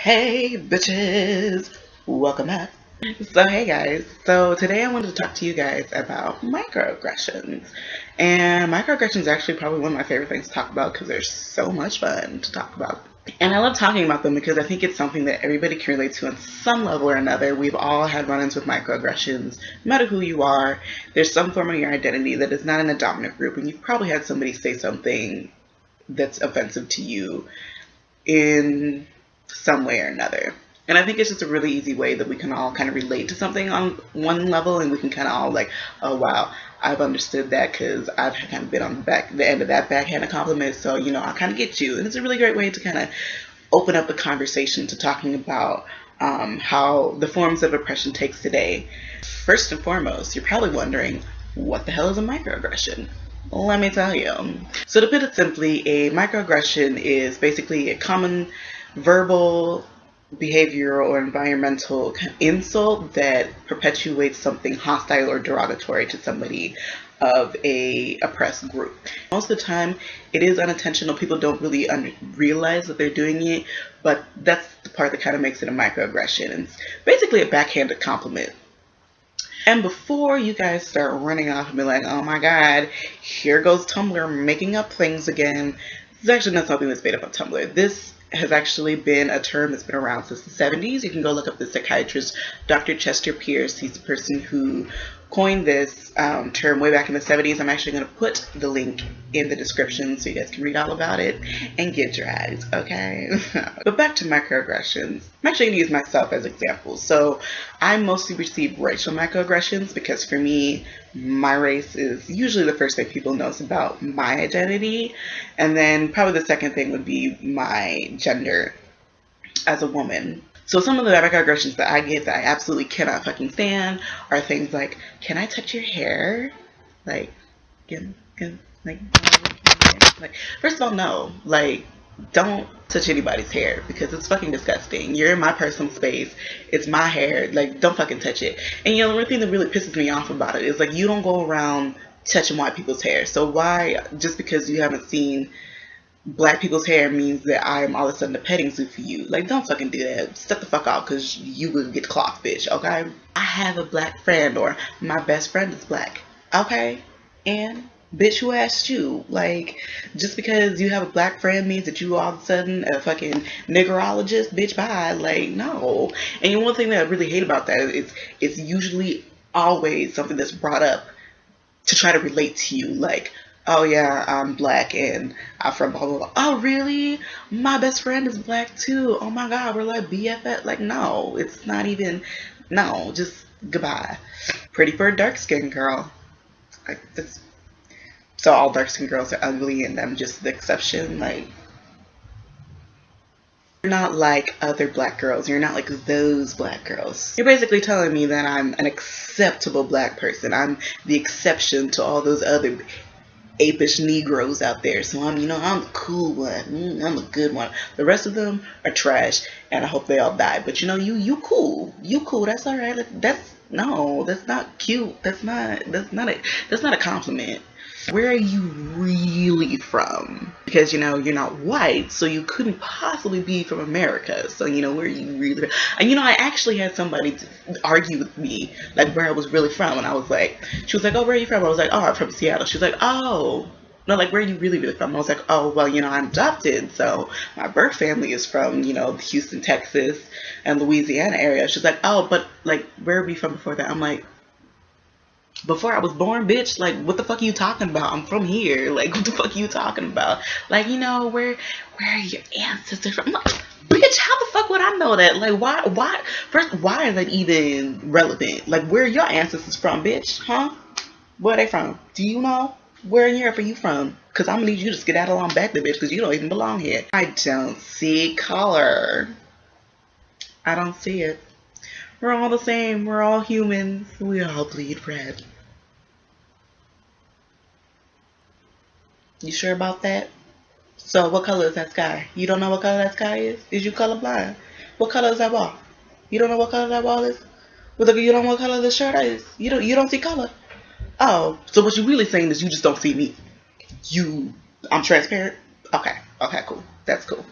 Hey bitches, welcome back. So hey guys, so today I wanted to talk to you guys about microaggressions. And microaggressions is actually probably one of my favorite things to talk about because they're so much fun to talk about. And I love talking about them because I think it's something that everybody can relate to on some level or another. We've all had run-ins with microaggressions. No matter who you are, there's some form of your identity that is not in a dominant group, and you've probably had somebody say something that's offensive to you in some way or another. And I think it's just a really easy way that we can all kind of relate to something on one level, and we can kind of all like, oh wow, I've understood that because I've kind of been on the end of that backhanded compliment, so I kind of get you. And it's a really great way to kind of open up the conversation to talking about how the forms of oppression takes today. First and foremost, you're probably wondering, what the hell is a microaggression? Let me tell you. So to put it simply, a microaggression is basically a common verbal, behavioral, or environmental insult that perpetuates something hostile or derogatory to somebody of a oppressed group. Most of the time, it is unintentional. People don't really realize that they're doing it, but that's the part that kind of makes it a microaggression. It's basically a backhanded compliment. And before you guys start running off and be like, oh my god, here goes Tumblr making up things again, this is actually not something that's made up on Tumblr. This has actually been a term that's been around since the 70s. You can go look up the psychiatrist Dr. Chester Pierce. He's the person who coined this term way back in the 70s. I'm actually going to put the link in the description so you guys can read all about it and get dragged, okay? But back to microaggressions. I'm actually going to use myself as examples. So I mostly receive racial microaggressions because for me, my race is usually the first thing people know about my identity. And then probably the second thing would be my gender as a woman. So some of the microaggressions that I get that I absolutely cannot fucking stand are things like, can I touch your hair? Like, like, first of all, no. Like, don't touch anybody's hair because it's fucking disgusting. You're in my personal space. It's my hair. Like, don't fucking touch it. And the one thing that really pisses me off about it is like, you don't go around touching white people's hair. So why, just because you haven't seen black people's hair means that I am all of a sudden a petting zoo for you. Like, don't fucking do that. Step the fuck out because you will get clocked, bitch, okay? I have a black friend, or my best friend is black, okay? And bitch, who asked you? Like, just because you have a black friend means that you all of a sudden a fucking niggerologist? Bitch, bye. Like, no. And one thing that I really hate about that is it's usually always something that's brought up to try to relate to you. Like, oh yeah, I'm black and I'm from blah blah blah. Oh really? My best friend is black too. Oh my god, we're like BFF. Like, no, it's not even. No, just goodbye. Pretty for a dark skinned girl. Like, this. So all dark skinned girls are ugly and I'm just the exception. Like, you're not like other black girls. You're not like those black girls. You're basically telling me that I'm an acceptable black person. I'm the exception to all those other apish Negroes out there. So I'm the cool one. I'm a good one. The rest of them are trash, and I hope they all die. But you cool. You cool. That's all right. That's not cute. That's not a compliment. Where are you really from? Because you're not white, so you couldn't possibly be from America. So where are you really? And I actually had somebody argue with me like where I was really from, and I was like, she was like, oh, where are you from? I was like, oh, I'm from Seattle. She was like, oh. No, like, where are you really from? I was like, oh, well, I'm adopted, so my birth family is from, the Houston, Texas, and Louisiana area. She's like, oh, but, like, where are we from before that? I'm like, before I was born, bitch. Like, what the fuck are you talking about? I'm from here. Like, what the fuck are you talking about? Like, where are your ancestors from? I'm like, bitch, how the fuck would I know that? Like, why is that even relevant? Like, where are your ancestors from, bitch? Huh? Where are they from? Do you know? Where in Europe are you from? Because I'm gonna need you to skedaddle on back there, bitch, because you don't even belong here. I don't see color. I don't see it. We're all the same. We're all humans. We all bleed red. You sure about that? So what color is that sky? You don't know what color that sky is? Is you colorblind? What color is that wall? You don't know what color that wall is? Well, you don't know what color the shirt is? You don't see color? Oh, so what you're really saying is you just don't see me. I'm transparent? Okay, cool. That's cool.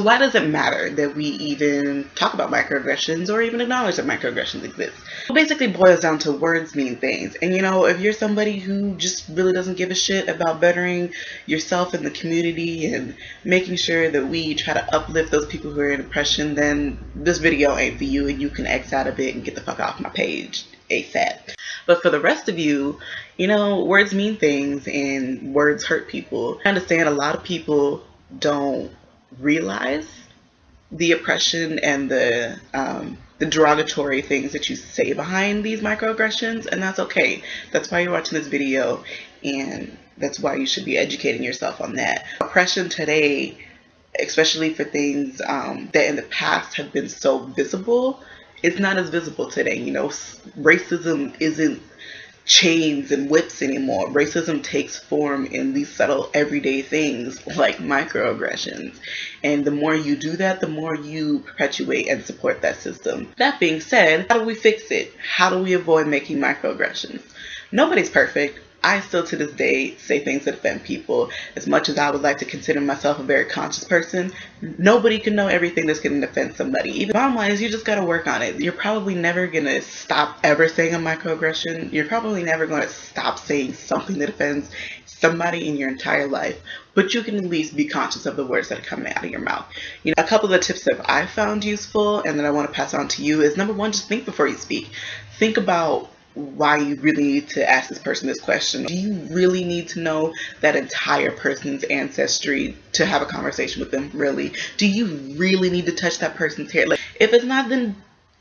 Why does it matter that we even talk about microaggressions or even acknowledge that microaggressions exist? It basically boils down to words mean things. And if you're somebody who just really doesn't give a shit about bettering yourself and the community and making sure that we try to uplift those people who are in oppression, then this video ain't for you and you can X out of it and get the fuck off my page ASAP. But for the rest of you, words mean things and words hurt people. I understand a lot of people don't realize the oppression and the derogatory things that you say behind these microaggressions, and that's okay. That's why you're watching this video, and that's why you should be educating yourself on that. Oppression today, especially for things that in the past have been so visible, it's not as visible today. Racism isn't chains and whips anymore. Racism takes form in these subtle everyday things like microaggressions. And the more you do that, the more you perpetuate and support that system. That being said, how do we fix it? How do we avoid making microaggressions? Nobody's perfect. I still to this day say things that offend people. As much as I would like to consider myself a very conscious person, nobody can know everything that's going to offend somebody. Even bottom line is you just got to work on it. You're probably never going to stop ever saying a microaggression. You're probably never going to stop saying something that offends somebody in your entire life, but you can at least be conscious of the words that are coming out of your mouth. A couple of the tips that I found useful and that I want to pass on to you is, number one, just think before you speak. Think about why you really need to ask this person this question. Do you really need to know that entire person's ancestry to have a conversation with them? Really? Do you really need to touch that person's hair? Like, if it's not, then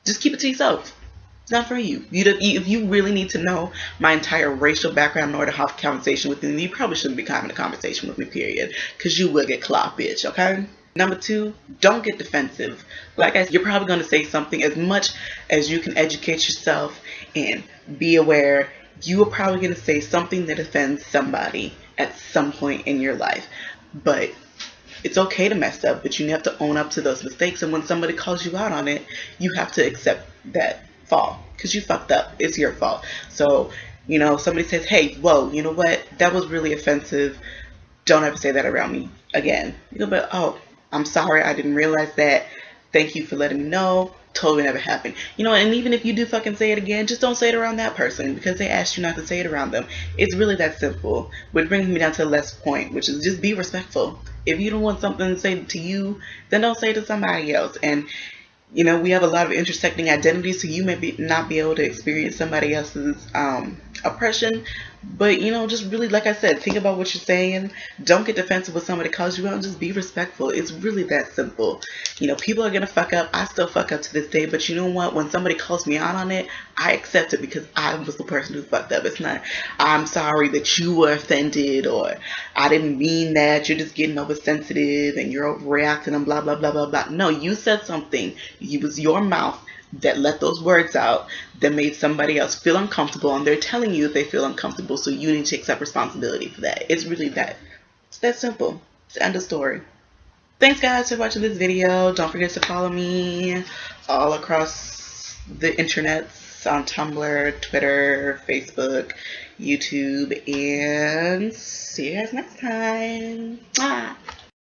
just keep it to yourself. It's not for you. If you really need to know my entire racial background in order to have a conversation with me, you probably shouldn't be having a conversation with me, period. Because you will get clocked, bitch, okay? Number two, don't get defensive. Like I said, you're probably going to say something. As much as you can educate yourself and be aware, you are probably going to say something that offends somebody at some point in your life. But it's okay to mess up, but you have to own up to those mistakes. And when somebody calls you out on it, you have to accept that fall because you fucked up. It's your fault. So, somebody says, hey, whoa, you know what? That was really offensive. Don't ever say that around me again. But, oh, I'm sorry. I didn't realize that. Thank you for letting me know. Totally never happened. And even if you do fucking say it again, just don't say it around that person because they asked you not to say it around them. It's really that simple. Which brings me down to the last point, which is just be respectful. If you don't want something to say to you, then don't say it to somebody else. And we have a lot of intersecting identities, so you may not be able to experience somebody else's oppression. But, just really, like I said, think about what you're saying. Don't get defensive when somebody calls you out. Just be respectful. It's really that simple. People are going to fuck up. I still fuck up to this day. But you know what? When somebody calls me out on it, I accept it because I was the person who fucked up. It's not, I'm sorry that you were offended, or I didn't mean that. You're just getting oversensitive and you're overreacting and blah, blah, blah, blah, blah. No, you said something. It was your mouth that let those words out that made somebody else feel uncomfortable, and they're telling you that they feel uncomfortable, so you need to accept responsibility for that. It's really that. It's that simple. It's the end of story. Thanks guys for watching this video. Don't forget to follow me all across the internets on Tumblr, Twitter, Facebook, YouTube, and see you guys next time. Mwah.